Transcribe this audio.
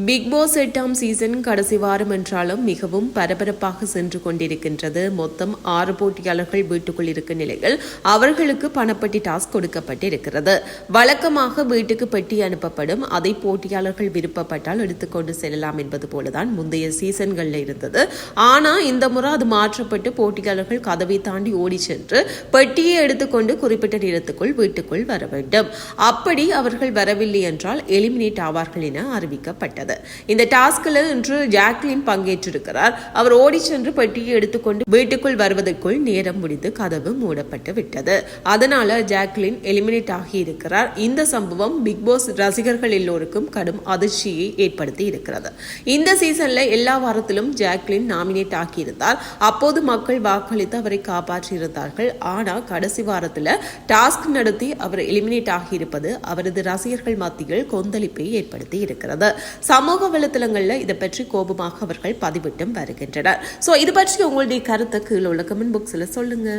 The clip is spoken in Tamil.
பிக் பாஸ் 8ஆம் சீசன் கடைசி வாரம் என்றாலும் மிகவும் பரபரப்பாக சென்று கொண்டிருக்கின்றது. மொத்தம் 6 போட்டியாளர்கள் வீட்டுக்குள் இருக்கும் நிலையில் அவர்களுக்கு பணப்பட்டி டாஸ்க் கொடுக்கப்பட்டிருக்கிறது. வழக்கமாக வீட்டுக்கு பெட்டி அனுப்பப்படும், அதை போட்டியாளர்கள் விருப்பப்பட்டால் எடுத்துக்கொண்டு செல்லலாம் என்பது போலதான் முந்தைய சீசன்களில் இருந்தது. ஆனால் இந்த முறை அது மாற்றப்பட்டு போட்டியாளர்கள் கதவை தாண்டி ஓடி சென்று பெட்டியை எடுத்துக்கொண்டு குறிப்பிட்ட நேரத்துக்குள் வீட்டுக்குள் வர வேண்டும். அப்படி அவர்கள் வரவில்லை என்றால் எலிமினேட் ஆவார்கள் என அறிவிக்கப்பட்டது. இந்த டாஸ்கில் இன்று ஜாக்லின் பங்கேற்றிருக்கிறார். அவர் ஓடி சென்று பெட்டியை எடுத்துக்கொண்டு வீட்டுக்குள் வருவதற்குள் நேரம் முடிந்து கதவு மூடப்பட்டு விட்டது. அதனால ஜாக்லின் எலிமினேட் ஆகி இருக்கிறார். இந்த சம்பவம் பிக் பாஸ் ரசிகர்கள் எல்லோருக்கும் கடும் அதிர்ச்சியை ஏற்படுத்தி இருக்கிறது. இந்த சீசன்ல எல்லா வாரத்திலும் ஜாக்லின் நாமினேட் ஆகியிருந்தார். அப்போது மக்கள் வாக்களித்து அவரை காப்பாற்றியிருந்தார்கள். ஆனால் கடைசி வாரத்தில் டாஸ்க் நடத்தி அவர் எலிமினேட் ஆகியிருப்பது அவரது ரசிகர்கள் மத்தியில் கொந்தளிப்பை ஏற்படுத்தி இருக்கிறது. சமூக வலைத்தளங்களில் இதை பற்றி கோபமாக அவர்கள் பதிவிட்டும் வருகின்றனர். இது பற்றி உங்களுடைய கருத்தை கீழே உள்ள கமெண்ட் பாக்ஸில் சொல்லுங்க.